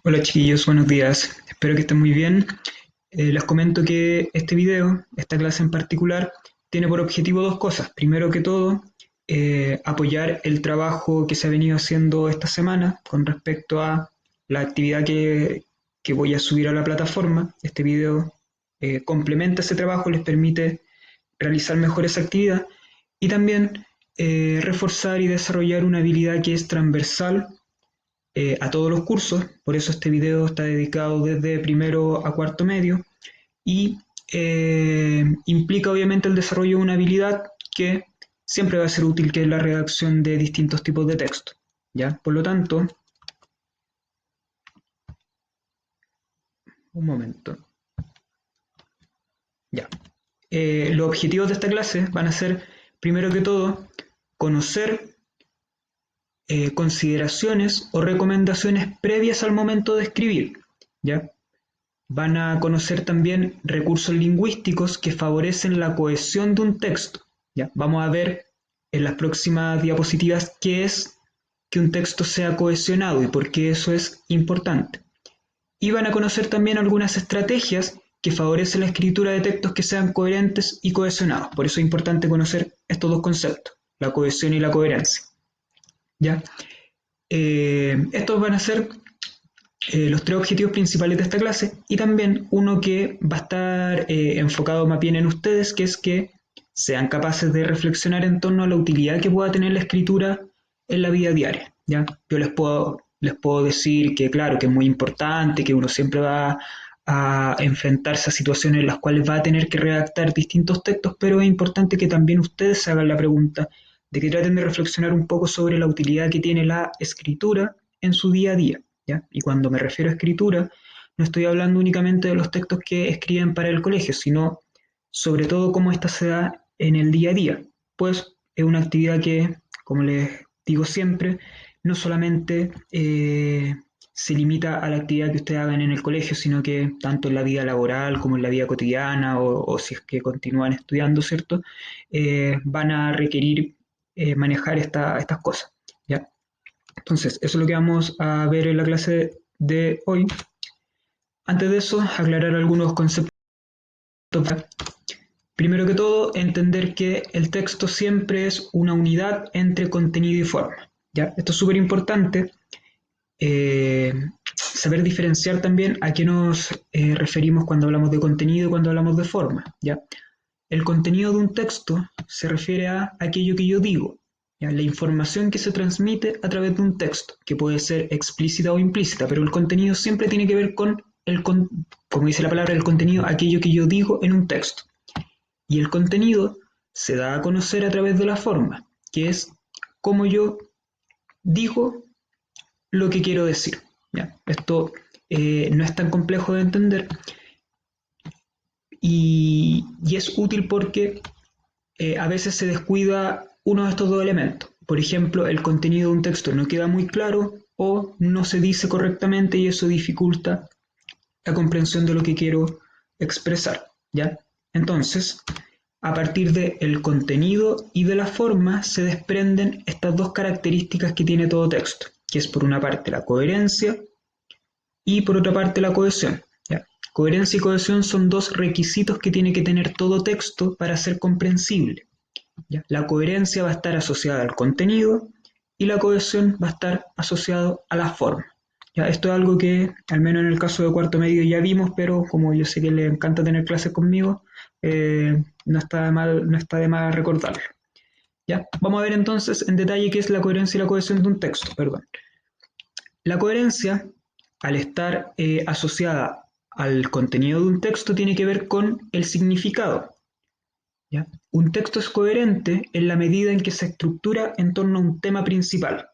Hola chiquillos, buenos días. Espero que estén muy bien. Les comento que este video, esta clase en particular, tiene por objetivo dos cosas. Primero que todo, apoyar el trabajo que se ha venido haciendo esta semana con respecto a la actividad que voy a subir a la plataforma. Este video complementa ese trabajo, les permite realizar mejor esa actividad y también reforzar y desarrollar una habilidad que es transversal a todos los cursos, por eso este video está dedicado desde primero a cuarto medio y implica obviamente el desarrollo de una habilidad que siempre va a ser útil, que es la redacción de distintos tipos de texto. ¿Ya? Por lo tanto, un momento. Ya. Los objetivos de esta clase van a ser, primero que todo, conocer consideraciones o recomendaciones previas al momento de escribir. ¿Ya? Van a conocer también recursos lingüísticos que favorecen la cohesión de un texto. ¿Ya? Vamos a ver en las próximas diapositivas qué es que un texto sea cohesionado y por qué eso es importante. Y van a conocer también algunas estrategias que favorecen la escritura de textos que sean coherentes y cohesionados. Por eso es importante conocer estos dos conceptos, la cohesión y la coherencia. ¿Ya? Estos van a ser los tres objetivos principales de esta clase y también uno que va a estar enfocado más bien en ustedes, que es que sean capaces de reflexionar en torno a la utilidad que pueda tener la escritura en la vida diaria. ¿Ya? Yo les puedo decir que claro, que es muy importante, que uno siempre va a enfrentarse a situaciones en las cuales va a tener que redactar distintos textos, pero es importante que también ustedes se hagan la pregunta de que traten de reflexionar un poco sobre la utilidad que tiene la escritura en su día a día. ¿Ya? Y cuando me refiero a escritura, no estoy hablando únicamente de los textos que escriben para el colegio, sino sobre todo cómo ésta se da en el día a día. Pues es una actividad que, como les digo siempre, no solamente se limita a la actividad que ustedes hagan en el colegio, sino que tanto en la vida laboral como en la vida cotidiana o si es que continúan estudiando, ¿cierto? Van a requerir manejar estas cosas. ¿Ya? Entonces, eso es lo que vamos a ver en la clase de hoy. Antes de eso, aclarar algunos conceptos. Primero que todo, entender que el texto siempre es una unidad entre contenido y forma. ¿Ya? Esto es súper importante. eh, Saber diferenciar también a qué nos referimos cuando hablamos de contenido y cuando hablamos de forma. ¿Ya? El contenido de un texto se refiere a aquello que yo digo, ¿ya? La información que se transmite a través de un texto, que puede ser explícita o implícita, pero el contenido siempre tiene que ver con como dice la palabra, el contenido, aquello que yo digo en un texto. Y el contenido se da a conocer a través de la forma, que es cómo yo digo lo que quiero decir. ¿Ya? Esto no es tan complejo de entender y es útil porque a veces se descuida uno de estos dos elementos. Por ejemplo, el contenido de un texto no queda muy claro o no se dice correctamente y eso dificulta la comprensión de lo que quiero expresar. ¿Ya? Entonces, a partir del contenido y de la forma se desprenden estas dos características que tiene todo texto, que es por una parte la coherencia y por otra parte la cohesión. ¿Ya? Coherencia y cohesión son dos requisitos que tiene que tener todo texto para ser comprensible. ¿Ya? La coherencia va a estar asociada al contenido y la cohesión va a estar asociada a la forma. ¿Ya? Esto es algo que, al menos en el caso de cuarto medio, ya vimos, pero como yo sé que le encanta tener clases conmigo, no está de más recordarlo. ¿Ya? Vamos a ver entonces en detalle qué es la coherencia y la cohesión de un texto. Perdón. La coherencia, al estar asociada al contenido de un texto, tiene que ver con el significado. ¿Ya? Un texto es coherente en la medida en que se estructura en torno a un tema principal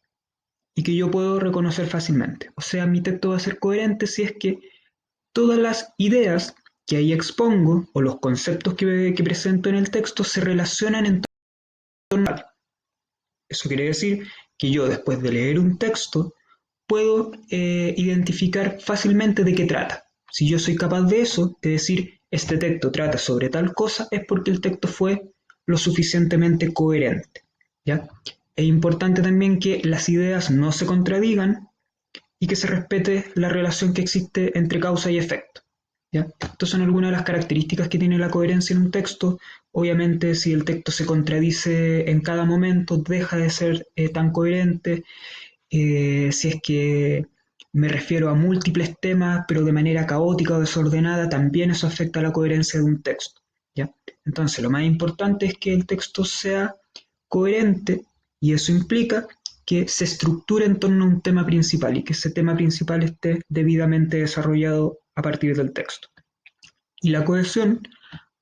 y que yo puedo reconocer fácilmente. O sea, mi texto va a ser coherente si es que todas las ideas que ahí expongo o los conceptos que presento en el texto se relacionan en torno a. Eso quiere decir que yo después de leer un texto puedo identificar fácilmente de qué trata. Si yo soy capaz de eso, de decir este texto trata sobre tal cosa, es porque el texto fue lo suficientemente coherente. ¿Ya? Es importante también que las ideas no se contradigan y que se respete la relación que existe entre causa y efecto. ¿Ya? Estas son algunas de las características que tiene la coherencia en un texto. Obviamente, si el texto se contradice en cada momento, deja de ser tan coherente. Si es que me refiero a múltiples temas, pero de manera caótica o desordenada, también eso afecta a la coherencia de un texto. ¿Ya? Entonces, lo más importante es que el texto sea coherente y eso implica que se estructure en torno a un tema principal y que ese tema principal esté debidamente desarrollado a partir del texto. Y la cohesión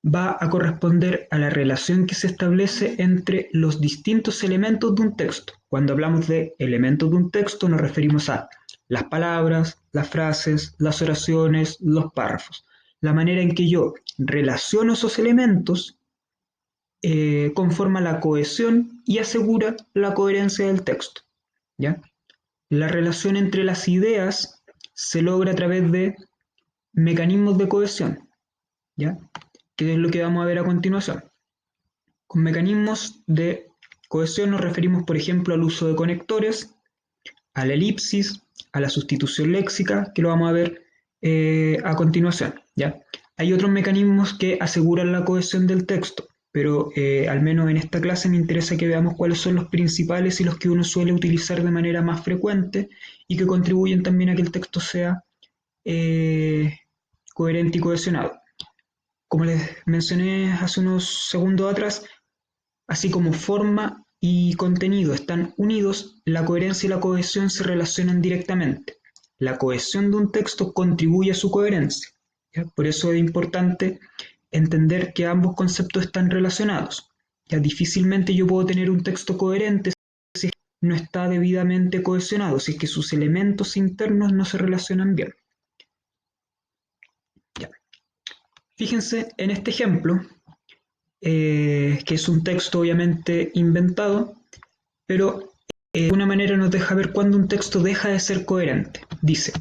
va a corresponder a la relación que se establece entre los distintos elementos de un texto. Cuando hablamos de elementos de un texto nos referimos a las palabras, las frases, las oraciones, los párrafos. La manera en que yo relaciono esos elementos conforma la cohesión y asegura la coherencia del texto. ¿Ya? La relación entre las ideas se logra a través de mecanismos de cohesión, ¿ya? Que es lo que vamos a ver a continuación. Con mecanismos de cohesión nos referimos, por ejemplo, al uso de conectores, a la elipsis, a la sustitución léxica, que lo vamos a ver a continuación, ¿ya? Hay otros mecanismos que aseguran la cohesión del texto, pero al menos en esta clase me interesa que veamos cuáles son los principales y los que uno suele utilizar de manera más frecuente y que contribuyen también a que el texto sea coherente y cohesionado. Como les mencioné hace unos segundos atrás, así como forma y contenido están unidos, la coherencia y la cohesión se relacionan directamente. La cohesión de un texto contribuye a su coherencia, ¿ya? Por eso es importante entender que ambos conceptos están relacionados. Ya difícilmente yo puedo tener un texto coherente si no está debidamente cohesionado, si es que sus elementos internos no se relacionan bien. Ya. Fíjense en este ejemplo, que es un texto obviamente inventado, pero de alguna manera nos deja ver cuándo un texto deja de ser coherente. Dice,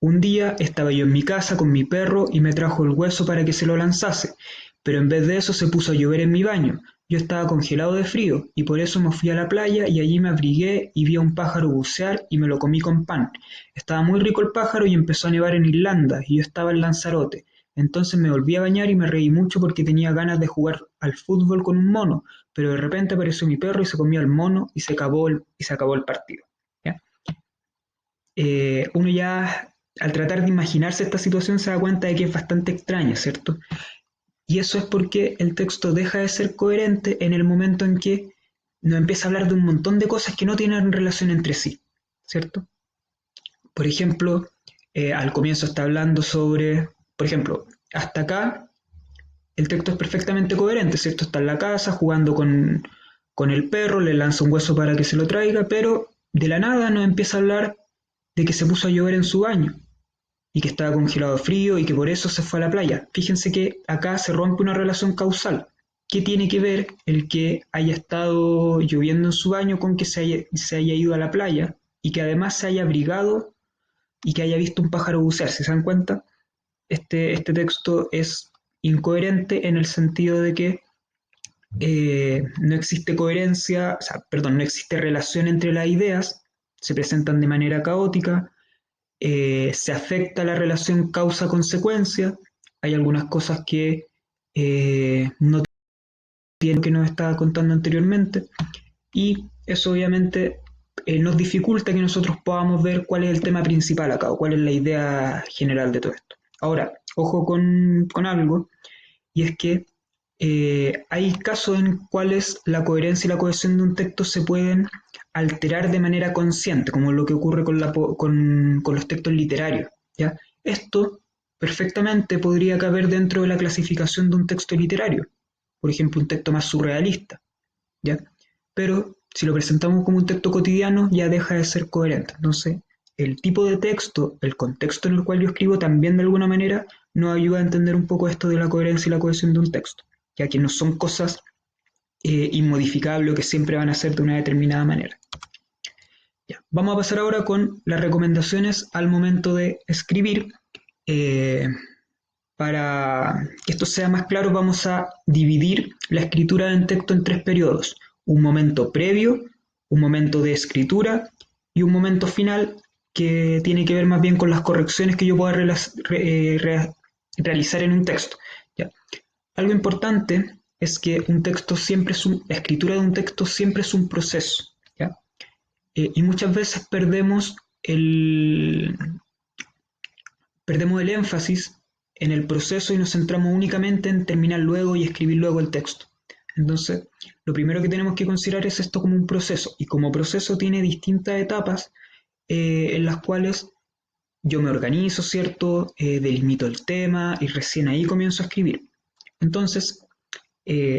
un día estaba yo en mi casa con mi perro y me trajo el hueso para que se lo lanzase, pero en vez de eso se puso a llover en mi baño. Yo estaba congelado de frío y por eso me fui a la playa y allí me abrigué y vi a un pájaro bucear y me lo comí con pan. Estaba muy rico el pájaro y empezó a nevar en Irlanda y yo estaba en Lanzarote. Entonces me volví a bañar y me reí mucho porque tenía ganas de jugar al fútbol con un mono, pero de repente apareció mi perro y se comió al mono y se acabó el partido. ¿Ya? Uno ya al tratar de imaginarse esta situación se da cuenta de que es bastante extraña, ¿cierto? Y eso es porque el texto deja de ser coherente en el momento en que nos empieza a hablar de un montón de cosas que no tienen relación entre sí, ¿cierto? Por ejemplo, al comienzo está hablando sobre, por ejemplo, hasta acá el texto es perfectamente coherente, ¿cierto? Está en la casa jugando con el perro, le lanza un hueso para que se lo traiga, pero de la nada nos empieza a hablar de que se puso a llover en su baño y que estaba congelado de frío y que por eso se fue a la playa. Fíjense que acá se rompe una relación causal. ¿Qué tiene que ver el que haya estado lloviendo en su baño con que se haya ido a la playa y que además se haya abrigado y que haya visto un pájaro bucear? ¿Se dan cuenta? Este texto es incoherente en el sentido de que no existe coherencia, o sea, perdón, no existe relación entre las ideas, se presentan de manera caótica, se afecta la relación causa-consecuencia, hay algunas cosas que no tienen lo que nos estaba contando anteriormente, y eso obviamente nos dificulta que nosotros podamos ver cuál es el tema principal acá, o cuál es la idea general de todo esto. Ahora, ojo con algo, y es que hay casos en cuales la coherencia y la cohesión de un texto se pueden alterar de manera consciente, como lo que ocurre con los textos literarios, ¿ya? Esto perfectamente podría caber dentro de la clasificación de un texto literario, por ejemplo, un texto más surrealista, ¿ya? Pero si lo presentamos como un texto cotidiano, ya deja de ser coherente. Entonces, el tipo de texto, el contexto en el cual yo escribo, también de alguna manera nos ayuda a entender un poco esto de la coherencia y la cohesión de un texto, ya que no son cosas inmodificables o que siempre van a ser de una determinada manera. Ya. Vamos a pasar ahora con las recomendaciones al momento de escribir. Eh, para que esto sea más claro, vamos a dividir la escritura en texto en tres periodos: un momento previo, un momento de escritura y un momento final que tiene que ver más bien con las correcciones que yo pueda realizar en un texto. ¿Ya? Algo importante es que un texto siempre es la escritura de un texto siempre es un proceso. ¿Ya? Y muchas veces perdemos el énfasis en el proceso y nos centramos únicamente en terminar luego y escribir luego el texto. Entonces, lo primero que tenemos que considerar es esto como un proceso, y como proceso tiene distintas etapas en las cuales yo me organizo, ¿cierto? Delimito el tema y recién ahí comienzo a escribir. Entonces,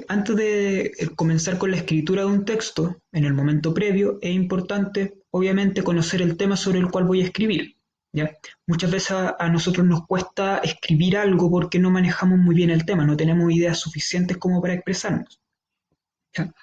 antes de comenzar con la escritura de un texto, en el momento previo, es importante, obviamente, conocer el tema sobre el cual voy a escribir. ¿Ya? Muchas veces a nosotros nos cuesta escribir algo porque no manejamos muy bien el tema, no tenemos ideas suficientes como para expresarnos. ¿Ya?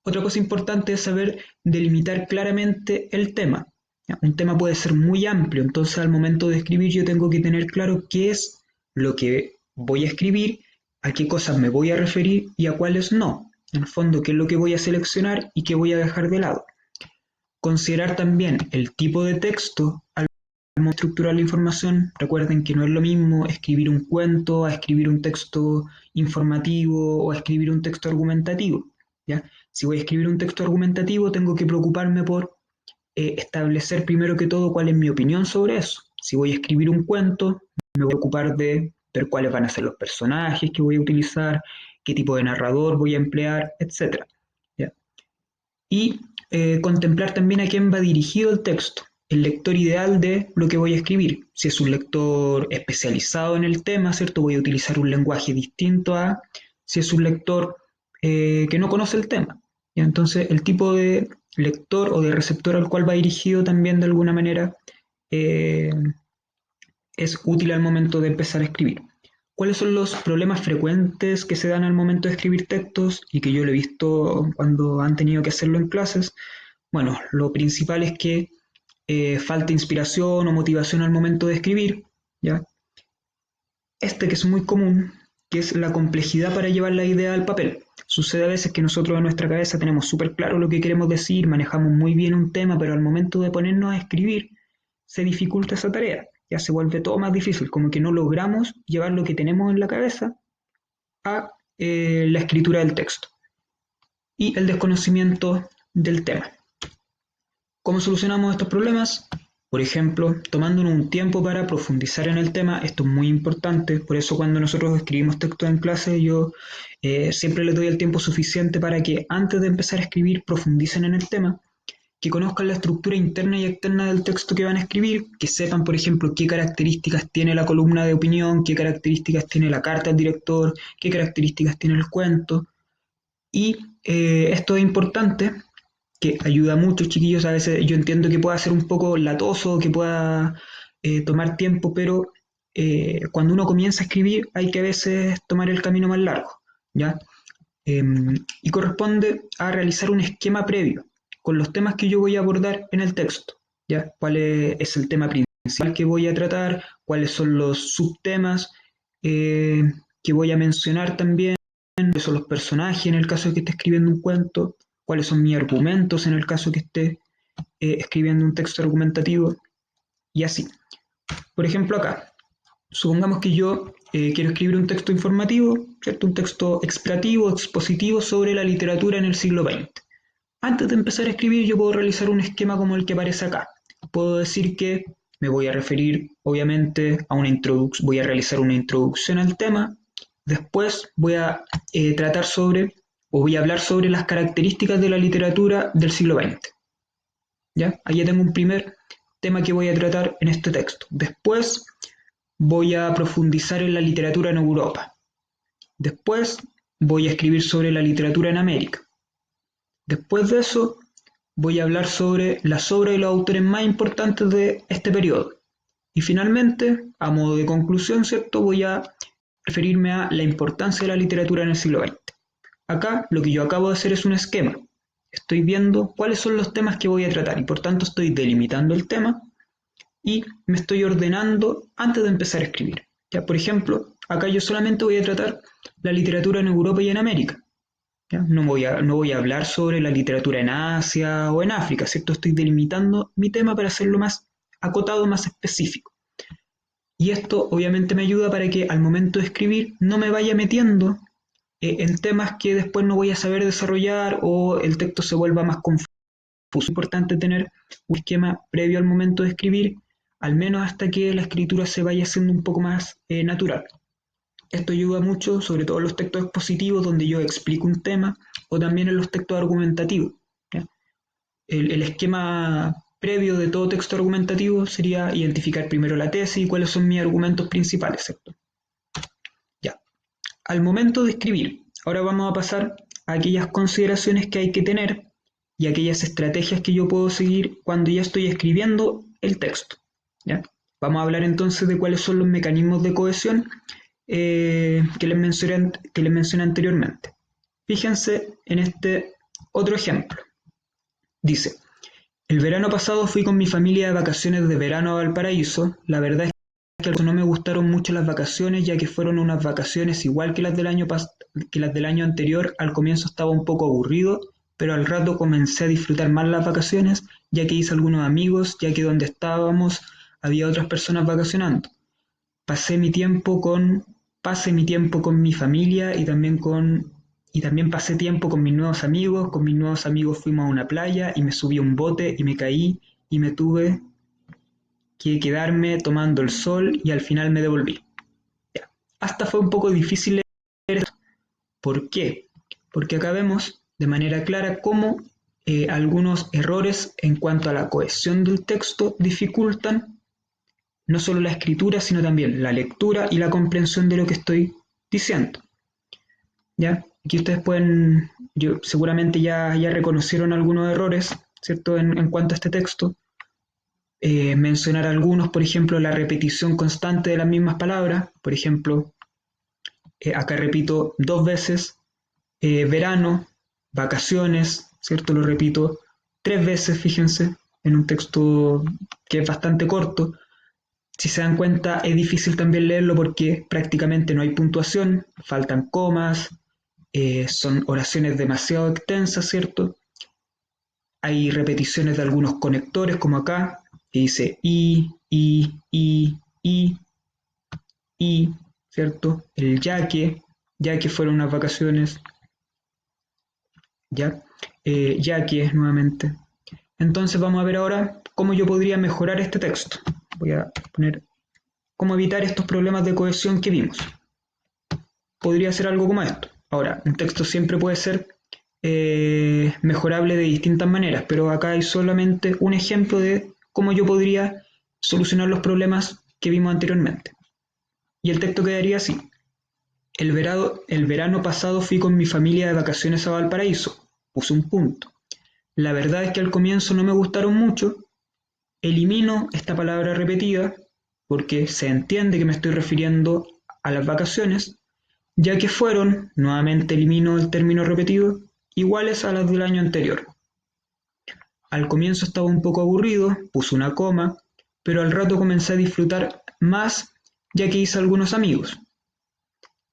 Otra cosa importante es saber delimitar claramente el tema. ¿Ya? Un tema puede ser muy amplio, entonces al momento de escribir yo tengo que tener claro qué es lo que voy a escribir, a qué cosas me voy a referir y a cuáles no. En el fondo, qué es lo que voy a seleccionar y qué voy a dejar de lado. Considerar también el tipo de texto al estructurar la información. Recuerden que no es lo mismo escribir un cuento a escribir un texto informativo o a escribir un texto argumentativo. ¿Ya? Si voy a escribir un texto argumentativo, tengo que preocuparme por establecer primero que todo cuál es mi opinión sobre eso. Si voy a escribir un cuento, me voy a ocupar de ver cuáles van a ser los personajes que voy a utilizar, qué tipo de narrador voy a emplear, etc. ¿Ya? Y contemplar también a quién va dirigido el texto, el lector ideal de lo que voy a escribir. Si es un lector especializado en el tema, ¿cierto? Voy a utilizar un lenguaje distinto a si es un lector que no conoce el tema. ¿Ya? Entonces, el tipo de lector o de receptor al cual va dirigido también de alguna manera eh, es útil al momento de empezar a escribir. ¿Cuáles son los problemas frecuentes que se dan al momento de escribir textos y que yo lo he visto cuando han tenido que hacerlo en clases? Bueno, lo principal es que falta inspiración o motivación al momento de escribir, ¿ya? Este que es muy común, que es la complejidad para llevar la idea al papel. Sucede a veces que nosotros en nuestra cabeza tenemos súper claro lo que queremos decir, manejamos muy bien un tema, pero al momento de ponernos a escribir se dificulta esa tarea. Ya se vuelve todo más difícil, como que no logramos llevar lo que tenemos en la cabeza a la escritura del texto. Y el desconocimiento del tema. ¿Cómo solucionamos estos problemas? Por ejemplo, tomándonos un tiempo para profundizar en el tema. Esto es muy importante, por eso cuando nosotros escribimos textos en clase yo siempre les doy el tiempo suficiente para que antes de empezar a escribir profundicen en el tema, que conozcan la estructura interna y externa del texto que van a escribir, que sepan, por ejemplo, qué características tiene la columna de opinión, qué características tiene la carta al director, qué características tiene el cuento. Y esto es importante, que ayuda mucho, chiquillos. A veces yo entiendo que pueda ser un poco latoso, que pueda tomar tiempo, pero cuando uno comienza a escribir hay que a veces tomar el camino más largo, ¿ya? Y corresponde a realizar un esquema previo con los temas que yo voy a abordar en el texto, ¿ya? ¿Cuál es el tema principal que voy a tratar? ¿Cuáles son los subtemas eh, que voy a mencionar también? ¿Cuáles son los personajes en el caso de que esté escribiendo un cuento? ¿Cuáles son mis argumentos en el caso de que esté escribiendo un texto argumentativo? Y así. Por ejemplo, acá, supongamos que yo quiero escribir un texto informativo, ¿cierto? Un texto explicativo, expositivo sobre la literatura en el siglo XX. Antes de empezar a escribir, yo puedo realizar un esquema como el que aparece acá. Puedo decir que me voy a referir, obviamente, a una introducción, voy a realizar una introducción al tema. Después voy a tratar sobre, o voy a hablar sobre las características de la literatura del siglo XX. ¿Ya? Ahí ya tengo un primer tema que voy a tratar en este texto. Después voy a profundizar en la literatura en Europa. Después voy a escribir sobre la literatura en América. Después de eso voy a hablar sobre las obras y los autores más importantes de este periodo. Y finalmente, a modo de conclusión, ¿cierto? Voy a referirme a la importancia de la literatura en el siglo XX. Acá lo que yo acabo de hacer es un esquema. Estoy viendo cuáles son los temas que voy a tratar y por tanto estoy delimitando el tema y me estoy ordenando antes de empezar a escribir. Ya, por ejemplo, acá yo solamente voy a tratar la literatura en Europa y en América. ¿Ya? No voy a hablar sobre la literatura en Asia o en África, ¿cierto? Estoy delimitando mi tema para hacerlo más acotado, más específico. Y esto obviamente me ayuda para que al momento de escribir no me vaya metiendo en temas que después no voy a saber desarrollar o el texto se vuelva más confuso. Es importante tener un esquema previo al momento de escribir, al menos hasta que la escritura se vaya haciendo un poco más natural. Esto ayuda mucho, sobre todo en los textos expositivos, donde yo explico un tema, o también en los textos argumentativos. ¿Ya? El esquema previo de todo texto argumentativo sería identificar primero la tesis y cuáles son mis argumentos principales, ¿cierto? Ya. Al momento de escribir, ahora vamos a pasar a aquellas consideraciones que hay que tener y aquellas estrategias que yo puedo seguir cuando ya estoy escribiendo el texto. ¿Ya? Vamos a hablar entonces de cuáles son los mecanismos de cohesión que les mencioné anteriormente. Fíjense en este otro ejemplo. Dice, el verano pasado fui con mi familia de vacaciones de verano a Valparaíso. La verdad es que no me gustaron mucho las vacaciones, ya que fueron unas vacaciones igual que las del año anterior. Al comienzo estaba un poco aburrido, pero al rato comencé a disfrutar más las vacaciones, ya que hice algunos amigos, ya que donde estábamos había otras personas vacacionando. Pasé mi tiempo con mi familia y también pasé tiempo con mis nuevos amigos. Con mis nuevos amigos fuimos a una playa y me subí a un bote y me caí y me tuve que quedarme tomando el sol y al final me devolví. Ya. Hasta fue un poco difícil leer esto. ¿Por qué? Porque acá vemos de manera clara cómo algunos errores en cuanto a la cohesión del texto dificultan no solo la escritura, sino también la lectura y la comprensión de lo que estoy diciendo. ¿Ya? Aquí ustedes seguramente ya reconocieron algunos errores, ¿cierto? En cuanto a este texto. Mencionar algunos, por ejemplo, la repetición constante de las mismas palabras. Por ejemplo, acá repito 2 veces, verano, vacaciones, ¿cierto? Lo repito 3 veces, fíjense, en un texto que es bastante corto. Si se dan cuenta, es difícil también leerlo porque prácticamente no hay puntuación, faltan comas, son oraciones demasiado extensas, ¿cierto? Hay repeticiones de algunos conectores, como acá, que dice ¿cierto? El ya que fueron unas vacaciones, ya que nuevamente. Entonces vamos a ver ahora cómo yo podría mejorar este texto. Voy a poner cómo evitar estos problemas de cohesión que vimos. Podría ser algo como esto. Ahora, un texto siempre puede ser mejorable de distintas maneras, pero acá hay solamente un ejemplo de cómo yo podría solucionar los problemas que vimos anteriormente. Y el texto quedaría así. El verano pasado fui con mi familia de vacaciones a Valparaíso. Puse un punto. La verdad es que al comienzo no me gustaron mucho. Elimino esta palabra repetida porque se entiende que me estoy refiriendo a las vacaciones, ya que fueron, nuevamente elimino el término repetido, iguales a las del año anterior. Al comienzo estaba un poco aburrido, puse una coma, pero al rato comencé a disfrutar más ya que hice algunos amigos.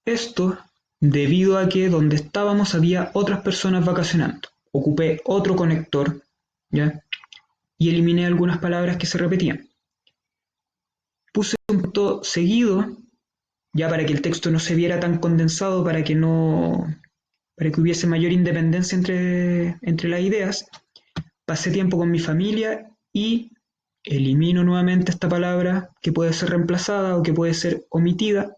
Esto debido a que donde estábamos había otras personas vacacionando. Ocupé otro conector, ¿ya? Y eliminé algunas palabras que se repetían. Puse un punto seguido, ya para que el texto no se viera tan condensado, para que hubiese mayor independencia entre las ideas. Pasé tiempo con mi familia y elimino nuevamente esta palabra que puede ser reemplazada o que puede ser omitida.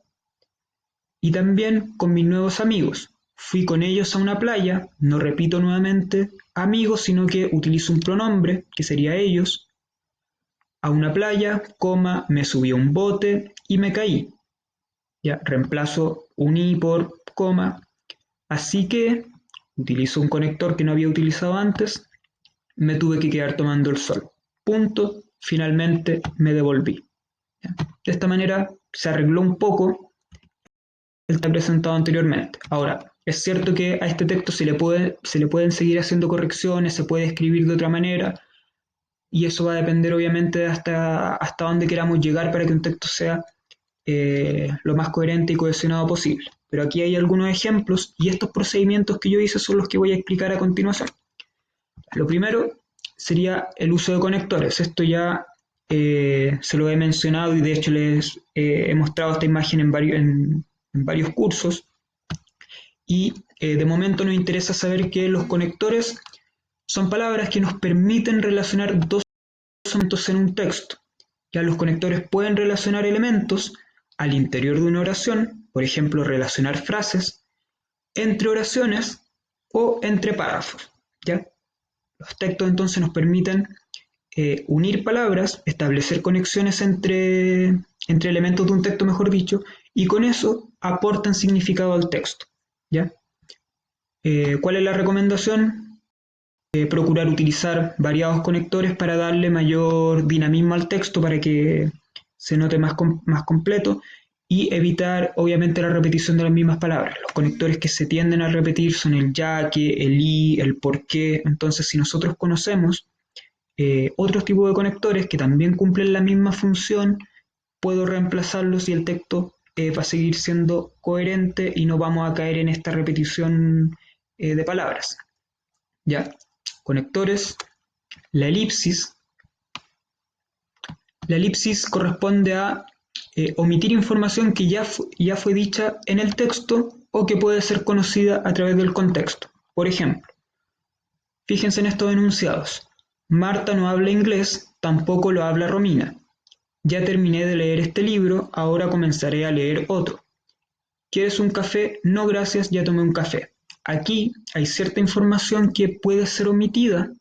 Y también con mis nuevos amigos. Fui con ellos a una playa, no repito nuevamente amigos, sino que utilizo un pronombre, que sería ellos. A una playa, coma, me subí a un bote y me caí. Ya, reemplazo uní por coma. Así que utilizo un conector que no había utilizado antes. Me tuve que quedar tomando el sol. Punto. Finalmente me devolví. ¿Ya? De esta manera se arregló un poco el que he presentado anteriormente. Ahora, es cierto que a este texto se le pueden seguir haciendo correcciones, se puede escribir de otra manera, y eso va a depender obviamente de hasta dónde queramos llegar para que un texto sea lo más coherente y cohesionado posible. Pero aquí hay algunos ejemplos y estos procedimientos que yo hice son los que voy a explicar a continuación. Lo primero sería el uso de conectores. Esto ya se lo he mencionado y de hecho les he mostrado esta imagen en varios cursos. Y de momento nos interesa saber que los conectores son palabras que nos permiten relacionar dos elementos en un texto. Ya los conectores pueden relacionar elementos al interior de una oración, por ejemplo, relacionar frases, entre oraciones o entre párrafos. ¿Ya? Los textos entonces nos permiten unir palabras, establecer conexiones entre elementos de un texto, mejor dicho, y con eso aportan significado al texto. ¿Ya? ¿Cuál es la recomendación? Procurar utilizar variados conectores para darle mayor dinamismo al texto para que se note más completo y evitar obviamente la repetición de las mismas palabras. Los conectores que se tienden a repetir son el ya que, el y, el por qué. Entonces, si nosotros conocemos otros tipos de conectores que también cumplen la misma función, puedo reemplazarlos y el texto va a seguir siendo coherente y no vamos a caer en esta repetición de palabras. ¿Ya? Conectores. La elipsis. La elipsis corresponde a omitir información que ya fue dicha en el texto o que puede ser conocida a través del contexto. Por ejemplo, fíjense en estos enunciados. Marta no habla inglés, tampoco lo habla Romina. Ya terminé de leer este libro, ahora comenzaré a leer otro. ¿Quieres un café? No, gracias, ya tomé un café. Aquí hay cierta información que puede ser omitida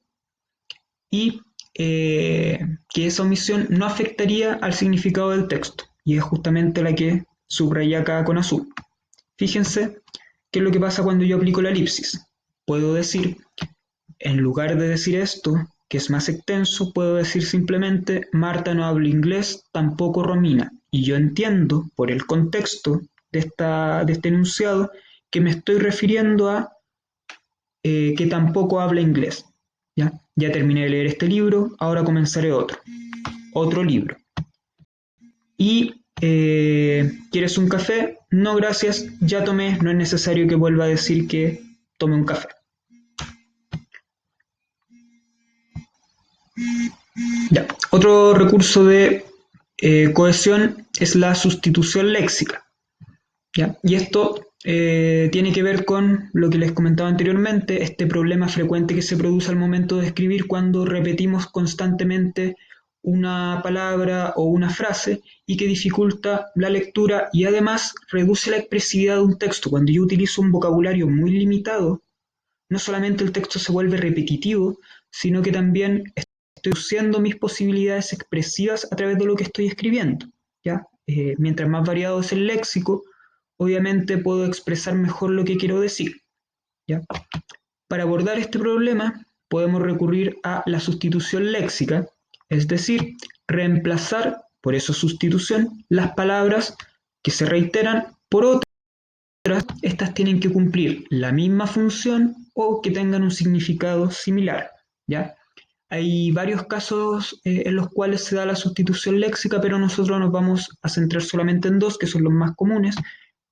y que esa omisión no afectaría al significado del texto, y es justamente la que subrayé acá con azul. Fíjense qué es lo que pasa cuando yo aplico la elipsis. Puedo decir, en lugar de decir esto, que es más extenso, puedo decir simplemente, Marta no habla inglés, tampoco Romina, y yo entiendo, por el contexto de este enunciado, que me estoy refiriendo a que tampoco habla inglés. ¿Ya? Ya terminé de leer este libro, ahora comenzaré otro libro. Y ¿quieres un café? No, gracias, ya tomé, no es necesario que vuelva a decir que tome un café. Ya. Otro recurso de cohesión es la sustitución léxica. ¿Ya? Y esto tiene que ver con lo que les comentaba anteriormente, este problema frecuente que se produce al momento de escribir cuando repetimos constantemente una palabra o una frase y que dificulta la lectura y además reduce la expresividad de un texto. Cuando yo utilizo un vocabulario muy limitado, no solamente el texto se vuelve repetitivo, sino que también estoy reduciendo mis posibilidades expresivas a través de lo que estoy escribiendo. ¿Ya? Mientras más variado es el léxico, obviamente puedo expresar mejor lo que quiero decir. ¿Ya? Para abordar este problema, podemos recurrir a la sustitución léxica, es decir, reemplazar, por eso sustitución, las palabras que se reiteran por otras. Estas tienen que cumplir la misma función o que tengan un significado similar. ¿Ya? Hay varios casos en los cuales se da la sustitución léxica, pero nosotros nos vamos a centrar solamente en dos, que son los más comunes,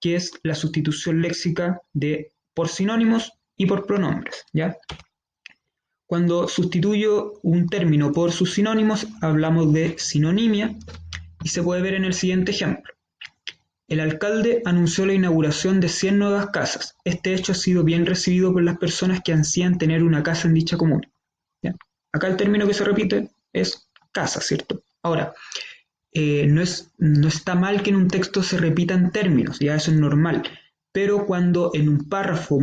que es la sustitución léxica por sinónimos y por pronombres. ¿Ya? Cuando sustituyo un término por sus sinónimos, hablamos de sinonimia y se puede ver en el siguiente ejemplo. El alcalde anunció la inauguración de 100 nuevas casas. Este hecho ha sido bien recibido por las personas que ansían tener una casa en dicha comuna. ¿Ya? Acá el término que se repite es casa, ¿cierto? Ahora, no está mal que en un texto se repitan términos, ya eso es normal, pero cuando en un párrafo,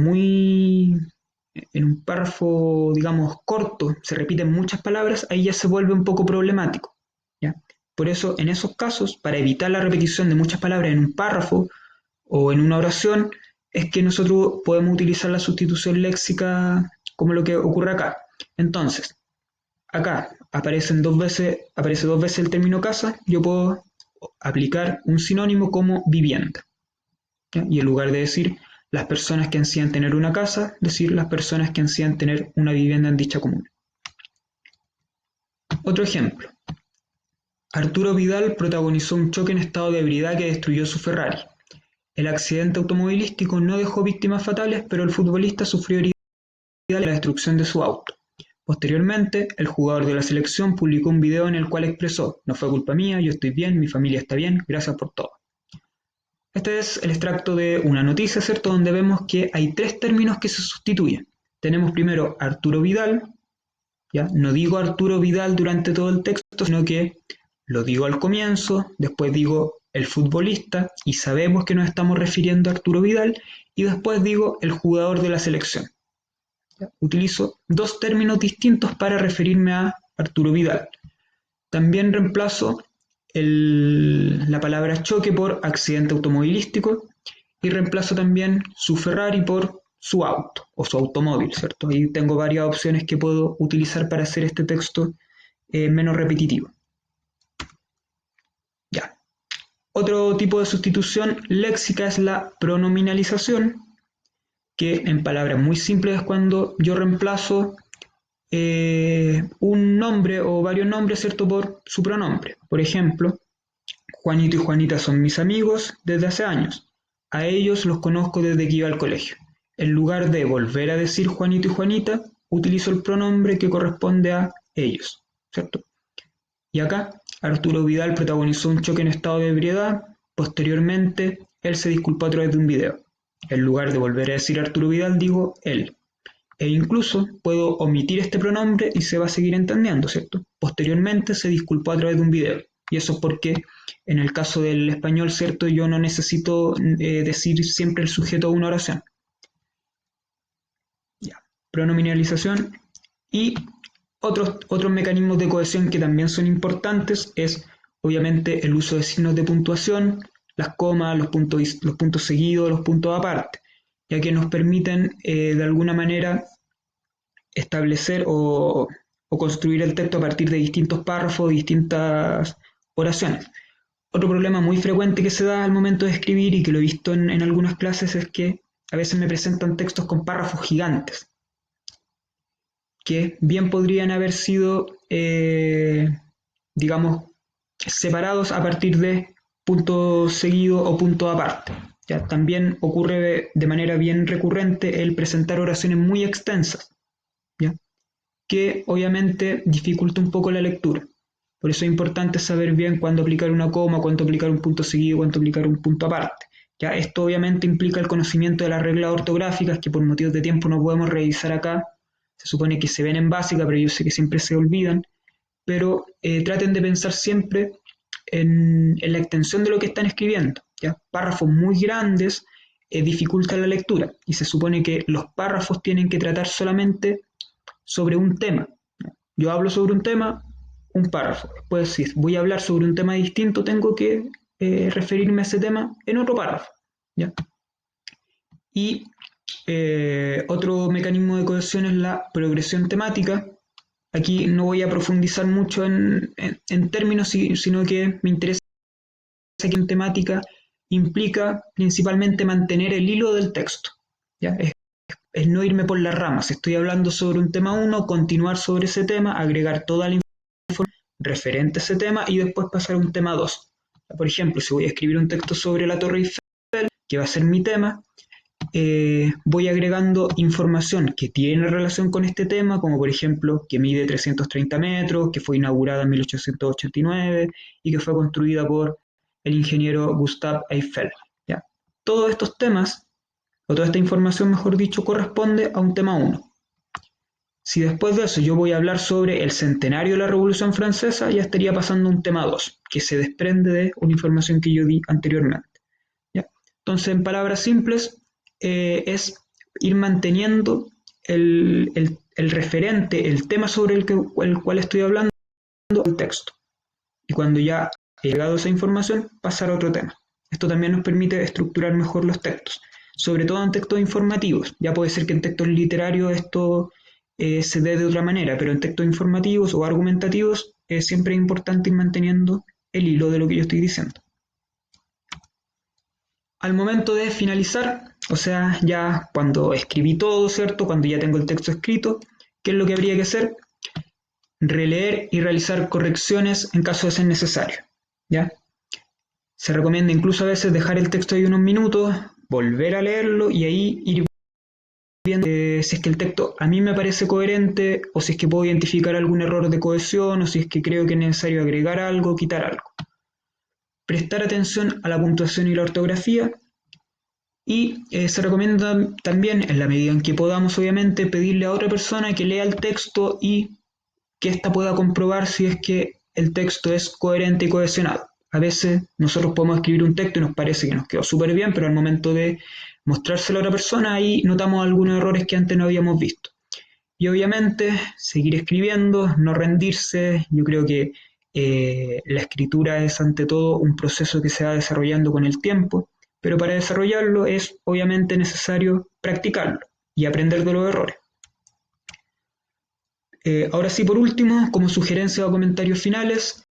digamos, corto, se repiten muchas palabras, ahí ya se vuelve un poco problemático. ¿Ya? Por eso, en esos casos, para evitar la repetición de muchas palabras en un párrafo o en una oración, es que nosotros podemos utilizar la sustitución léxica como lo que ocurre acá. Entonces, acá aparece dos veces el término casa, yo puedo aplicar un sinónimo como vivienda. ¿Ya? Y en lugar de decir las personas que ansían tener una casa, decir las personas que ansían tener una vivienda en dicha comuna. Otro ejemplo. Arturo Vidal protagonizó un choque en estado de ebriedad que destruyó su Ferrari. El accidente automovilístico no dejó víctimas fatales, pero el futbolista sufrió heridas de la destrucción de su auto. Posteriormente, el jugador de la selección publicó un video en el cual expresó: "No fue culpa mía, yo estoy bien, mi familia está bien, gracias por todo". Este es el extracto de una noticia, ¿cierto? Donde vemos que hay tres términos que se sustituyen. Tenemos primero Arturo Vidal, ¿ya? No digo Arturo Vidal durante todo el texto, sino que lo digo al comienzo, después digo el futbolista, y sabemos que nos estamos refiriendo a Arturo Vidal, y después digo el jugador de la selección. ¿Ya? Utilizo dos términos distintos para referirme a Arturo Vidal. También reemplazo la palabra choque por accidente automovilístico y reemplazo también su Ferrari por su auto o su automóvil, ¿cierto? Ahí tengo varias opciones que puedo utilizar para hacer este texto menos repetitivo. Ya. Otro tipo de sustitución léxica es la pronominalización, que en palabras muy simples es cuando yo reemplazo un nombre o varios nombres, ¿cierto?, por su pronombre. Por ejemplo, Juanito y Juanita son mis amigos desde hace años. A ellos los conozco desde que iba al colegio. En lugar de volver a decir Juanito y Juanita, utilizo el pronombre que corresponde a ellos, ¿cierto? Y acá, Arturo Vidal protagonizó un choque en estado de ebriedad. Posteriormente, él se disculpó a través de un video. En lugar de volver a decir Arturo Vidal, digo él. E incluso puedo omitir este pronombre y se va a seguir entendiendo, ¿cierto? Posteriormente se disculpó a través de un video. Y eso es porque en el caso del español, ¿cierto?, yo no necesito decir siempre el sujeto de una oración. Ya. Pronominalización. Y otros mecanismos de cohesión que también son importantes es obviamente el uso de signos de puntuación, las comas, los puntos seguidos, los puntos aparte, ya que nos permiten de alguna manera establecer o construir el texto a partir de distintos párrafos, distintas oraciones. Otro problema muy frecuente que se da al momento de escribir y que lo he visto en algunas clases es que a veces me presentan textos con párrafos gigantes, que bien podrían haber sido, digamos, separados a partir de punto seguido o punto aparte. ¿Ya? También ocurre de manera bien recurrente el presentar oraciones muy extensas, ¿ya?, que obviamente dificulta un poco la lectura. Por eso es importante saber bien cuándo aplicar una coma, cuándo aplicar un punto seguido, cuándo aplicar un punto aparte. ¿Ya? Esto obviamente implica el conocimiento de las reglas ortográficas que por motivos de tiempo no podemos revisar acá. Se supone que se ven en básica, pero yo sé que siempre se olvidan. Pero traten de pensar siempre en la extensión de lo que están escribiendo, ¿ya? Párrafos muy grandes dificultan la lectura y se supone que los párrafos tienen que tratar solamente sobre un tema. Yo hablo sobre un tema, un párrafo. Después, si voy a hablar sobre un tema distinto, tengo que referirme a ese tema en otro párrafo, ¿ya? Y otro mecanismo de cohesión es la progresión temática. Aquí no voy a profundizar mucho en términos, sino que me interesa que en temática implica principalmente mantener el hilo del texto, ¿ya? Es no irme por las ramas. Estoy hablando sobre un tema 1, continuar sobre ese tema, agregar toda la información referente a ese tema y después pasar a un tema 2. Por ejemplo, si voy a escribir un texto sobre la Torre Eiffel, que va a ser mi tema, voy agregando información que tiene relación con este tema, como por ejemplo que mide 330 metros, que fue inaugurada en 1889 y que fue construida por el ingeniero Gustave Eiffel, ¿ya? Todos estos temas, o toda esta información, mejor dicho, corresponde a un tema 1. Si después de eso yo voy a hablar sobre el centenario de la Revolución Francesa, ya estaría pasando a un tema 2, que se desprende de una información que yo di anteriormente, ¿ya? Entonces, en palabras simples, es ir manteniendo el referente, el tema sobre el cual estoy hablando, el texto. Y cuando ya he llegado a esa información, pasar a otro tema. Esto también nos permite estructurar mejor los textos, sobre todo en textos informativos. Ya puede ser que en textos literarios esto se dé de otra manera, pero en textos informativos o argumentativos siempre es importante ir manteniendo el hilo de lo que yo estoy diciendo. Al momento de finalizar, o sea, ya cuando escribí todo, ¿cierto?, cuando ya tengo el texto escrito, ¿qué es lo que habría que hacer? Releer y realizar correcciones en caso de ser necesario, ¿ya? Se recomienda incluso a veces dejar el texto ahí unos minutos, volver a leerlo y ahí ir viendo si es que el texto a mí me parece coherente o si es que puedo identificar algún error de cohesión o si es que creo que es necesario agregar algo, quitar algo. Prestar atención a la puntuación y la ortografía y se recomienda también, en la medida en que podamos, obviamente, pedirle a otra persona que lea el texto y que ésta pueda comprobar si es que el texto es coherente y cohesionado. A veces nosotros podemos escribir un texto y nos parece que nos quedó súper bien, pero al momento de mostrárselo a otra persona ahí notamos algunos errores que antes no habíamos visto. Y obviamente seguir escribiendo, no rendirse. Yo creo que la escritura es ante todo un proceso que se va desarrollando con el tiempo, pero para desarrollarlo es obviamente necesario practicarlo y aprender de los errores. Ahora sí, por último, como sugerencia o comentarios finales,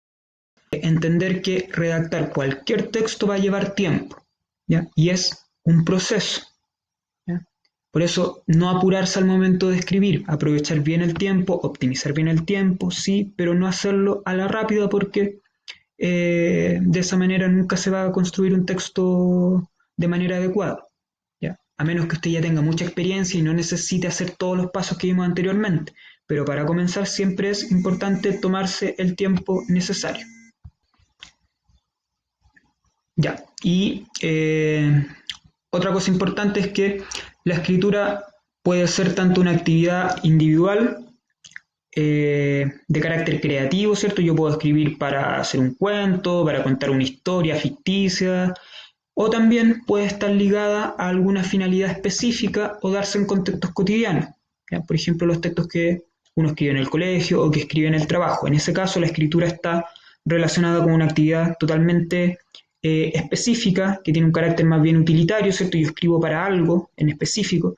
entender que redactar cualquier texto va a llevar tiempo, ¿ya? Y es un proceso, ¿ya? Por eso, no apurarse al momento de escribir, aprovechar bien el tiempo, optimizar bien el tiempo, sí, pero no hacerlo a la rápida porque de esa manera nunca se va a construir un texto de manera adecuada, ¿ya? A menos que usted ya tenga mucha experiencia y no necesite hacer todos los pasos que vimos anteriormente. Pero para comenzar siempre es importante tomarse el tiempo necesario. Ya, y otra cosa importante es que la escritura puede ser tanto una actividad individual de carácter creativo, ¿cierto? Yo puedo escribir para hacer un cuento, para contar una historia ficticia, o también puede estar ligada a alguna finalidad específica o darse en contextos cotidianos, ¿ya? Por ejemplo, los textos que uno escribe en el colegio o que escribe en el trabajo. En ese caso, la escritura está relacionada con una actividad totalmente específica, que tiene un carácter más bien utilitario, ¿cierto? Yo escribo para algo en específico,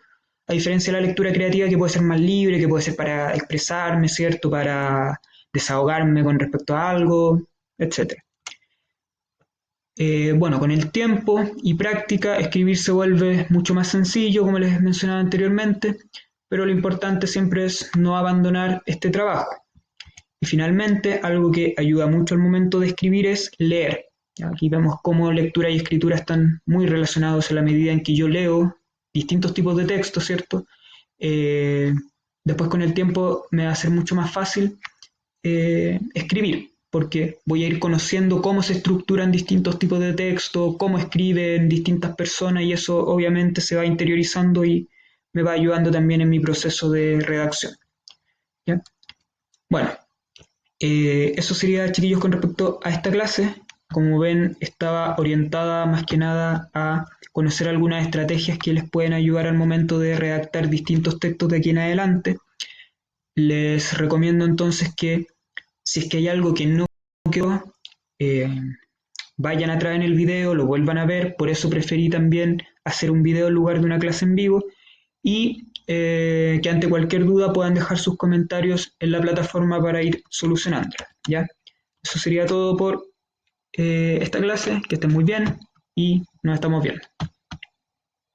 a diferencia de la lectura creativa que puede ser más libre, que puede ser para expresarme, ¿cierto? Para desahogarme con respecto a algo, etcétera. Bueno, con el tiempo y práctica, escribir se vuelve mucho más sencillo, como les mencionaba anteriormente, pero lo importante siempre es no abandonar este trabajo. Y finalmente, algo que ayuda mucho al momento de escribir es leer. Aquí vemos cómo lectura y escritura están muy relacionados en la medida en que yo leo distintos tipos de textos, ¿cierto? Eh, Después con el tiempo me va a ser mucho más fácil escribir, porque voy a ir conociendo cómo se estructuran distintos tipos de texto, cómo escriben distintas personas y eso obviamente se va interiorizando y me va ayudando también en mi proceso de redacción. ¿Ya? Bueno, eso sería, chiquillos, con respecto a esta clase. Como ven, estaba orientada más que nada a conocer algunas estrategias que les pueden ayudar al momento de redactar distintos textos de aquí en adelante. Les recomiendo entonces que si es que hay algo que no quedó, eh, vayan atrás en el video, lo vuelvan a ver. Por eso preferí también hacer un video en lugar de una clase en vivo. Y que ante cualquier duda puedan dejar sus comentarios en la plataforma para ir solucionándola, ¿ya? Eso sería todo por esta clase. Que estén muy bien y nos estamos viendo.